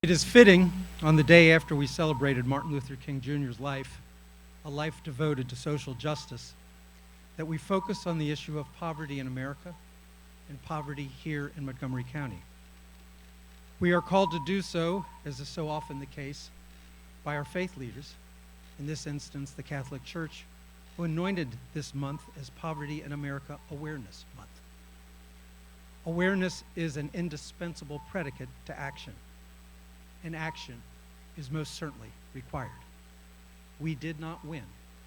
It is fitting, on the day after we celebrated Martin Luther King Jr.'s life, a life devoted to social justice, that we focus on the issue of poverty in America and poverty here in Montgomery County. We are called to do so, as is so often the case, by our faith leaders, in this instance, the Catholic Church, who anointed this month as Poverty in America Awareness Month. Awareness is an indispensable predicate to action, and action is most certainly required. We did not win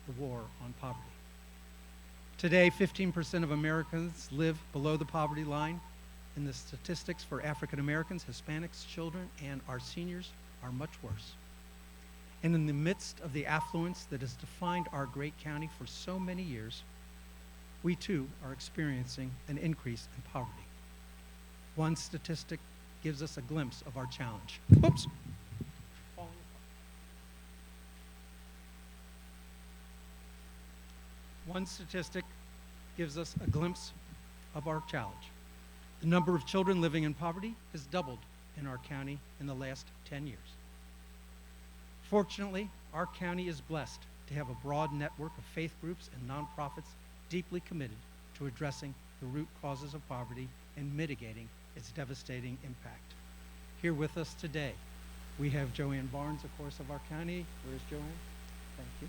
the war on poverty. Today, 15% of Americans live below the poverty line, and the statistics for African Americans, Hispanics, children, and our seniors are much worse. And in the midst of the affluence that has defined our great county for so many years, we too are experiencing an increase in poverty. One statistic gives us a glimpse of our challenge. Oops. One statistic gives us a glimpse of our challenge. The number of children living in poverty has doubled in our county in the last 10 years. Fortunately, our county is blessed to have a broad network of faith groups and nonprofits deeply committed to addressing the root causes of poverty and mitigating its devastating impact. Here with us today, we have Joanne Barnes, of course, of our county. Where's Joanne? Thank you.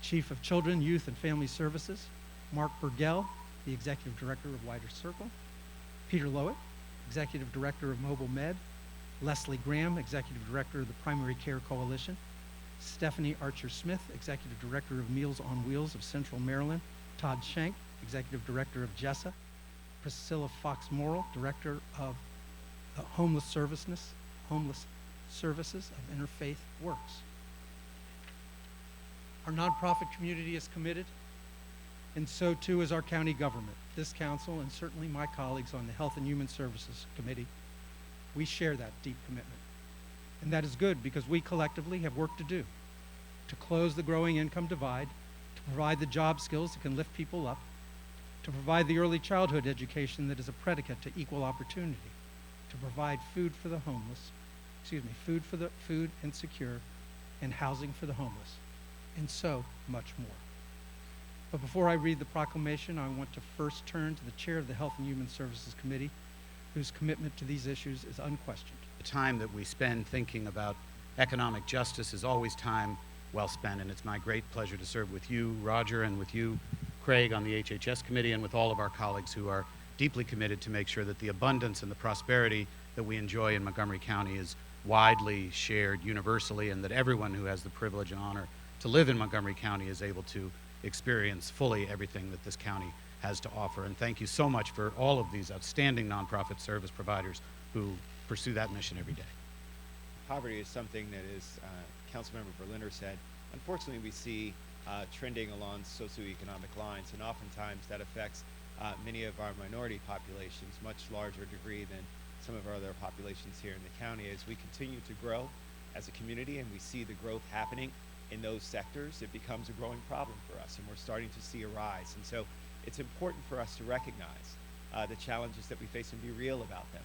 Chief of Children, Youth, and Family Services, Mark Burgell, the Executive Director of Wider Circle, Peter Lowett, Executive Director of Mobile Med, Leslie Graham, Executive Director of the Primary Care Coalition, Stephanie Archer-Smith, Executive Director of Meals on Wheels of Central Maryland, Todd Schenk, Executive Director of JESSA, Priscilla Fox-Morrill, Director of Homeless Services of Interfaith Works. Our nonprofit community is committed, and so too is our county government, this council, and certainly my colleagues on the Health and Human Services Committee. We share that deep commitment. And that is good because we collectively have work to do to close the growing income divide, to provide the job skills that can lift people up, to provide the early childhood education that is a predicate to equal opportunity, to provide food for the homeless, food insecure, and housing for the homeless, and so much more. But before I read the proclamation, I want to first turn to the chair of the Health and Human Services Committee, whose commitment to these issues is unquestioned. The time that we spend thinking about economic justice is always time well spent, and it's my great pleasure to serve with you, Roger, and with you, Craig, on the HHS committee, and with all of our colleagues who are deeply committed to make sure that the abundance and the prosperity that we enjoy in Montgomery County is widely shared universally, and that everyone who has the privilege and honor to live in Montgomery County is able to experience fully everything that this county has to offer. And thank you so much for all of these outstanding nonprofit service providers who pursue that mission every day. Poverty is something that, as Councilmember Berliner said, unfortunately we see trending along socioeconomic lines, and oftentimes that affects many of our minority populations, much larger degree than some of our other populations here in the county. As we continue to grow as a community and we see the growth happening in those sectors, it becomes a growing problem for us, and we're starting to see a rise. And so it's important for us to recognize the challenges that we face and be real about them,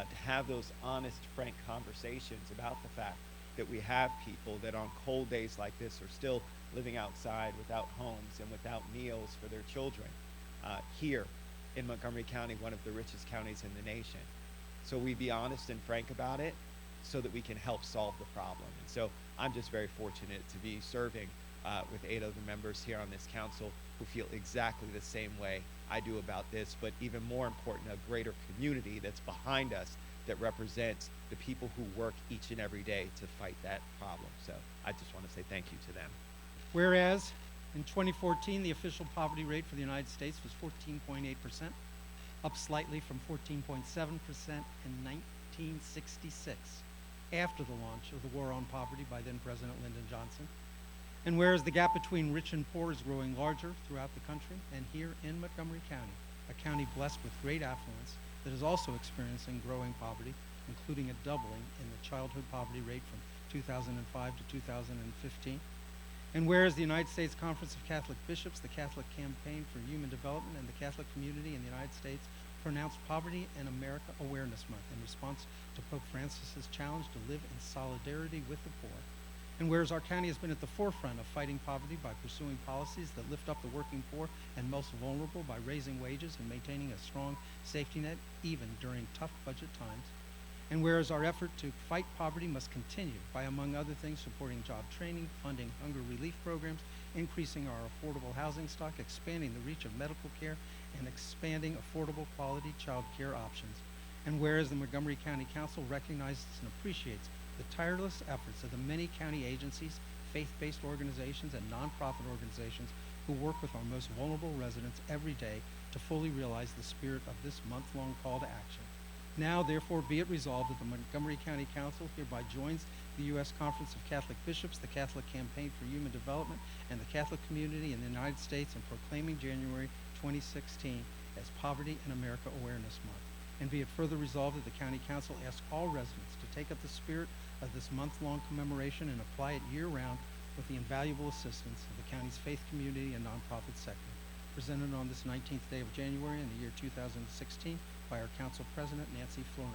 to have those honest, frank conversations about the fact that we have people that on cold days like this are still living outside without homes and without meals for their children here in Montgomery County, one of the richest counties in the nation. So we be honest and frank about it so that we can help solve the problem. And so I'm just very fortunate to be serving with 8 other members here on this council who feel exactly the same way I do about this, but even more important, a greater community that's behind us that represents the people who work each and every day to fight that problem. So I just want to say thank you to them. Whereas in 2014, the official poverty rate for the United States was 14.8%, up slightly from 14.7% in 1966, after the launch of the war on poverty by then President Lyndon Johnson. And whereas the gap between rich and poor is growing larger throughout the country, and here in Montgomery County, a county blessed with great affluence that is also experiencing growing poverty, including a doubling in the childhood poverty rate from 2005 to 2015. And whereas the United States Conference of Catholic Bishops, the Catholic Campaign for Human Development, and the Catholic community in the United States pronounced Poverty in America Awareness Month in response to Pope Francis's challenge to live in solidarity with the poor. And whereas our county has been at the forefront of fighting poverty by pursuing policies that lift up the working poor and most vulnerable by raising wages and maintaining a strong safety net even during tough budget times. And whereas our effort to fight poverty must continue by, among other things, supporting job training, funding hunger relief programs, increasing our affordable housing stock, expanding the reach of medical care, and expanding affordable quality child care options. And whereas the Montgomery County Council recognizes and appreciates the tireless efforts of the many county agencies, faith-based organizations, and nonprofit organizations who work with our most vulnerable residents every day to fully realize the spirit of this month-long call to action. Now, therefore, be it resolved that the Montgomery County Council hereby joins the U.S. Conference of Catholic Bishops, the Catholic Campaign for Human Development, and the Catholic community in the United States in proclaiming January 2016 as Poverty in America Awareness Month. And be it further resolved that the County Council asks all residents to take up the spirit of this month-long commemoration and apply it year-round with the invaluable assistance of the county's faith community and nonprofit sector. Presented on this 19th day of January in the year 2016 by our Council President, Nancy Florian.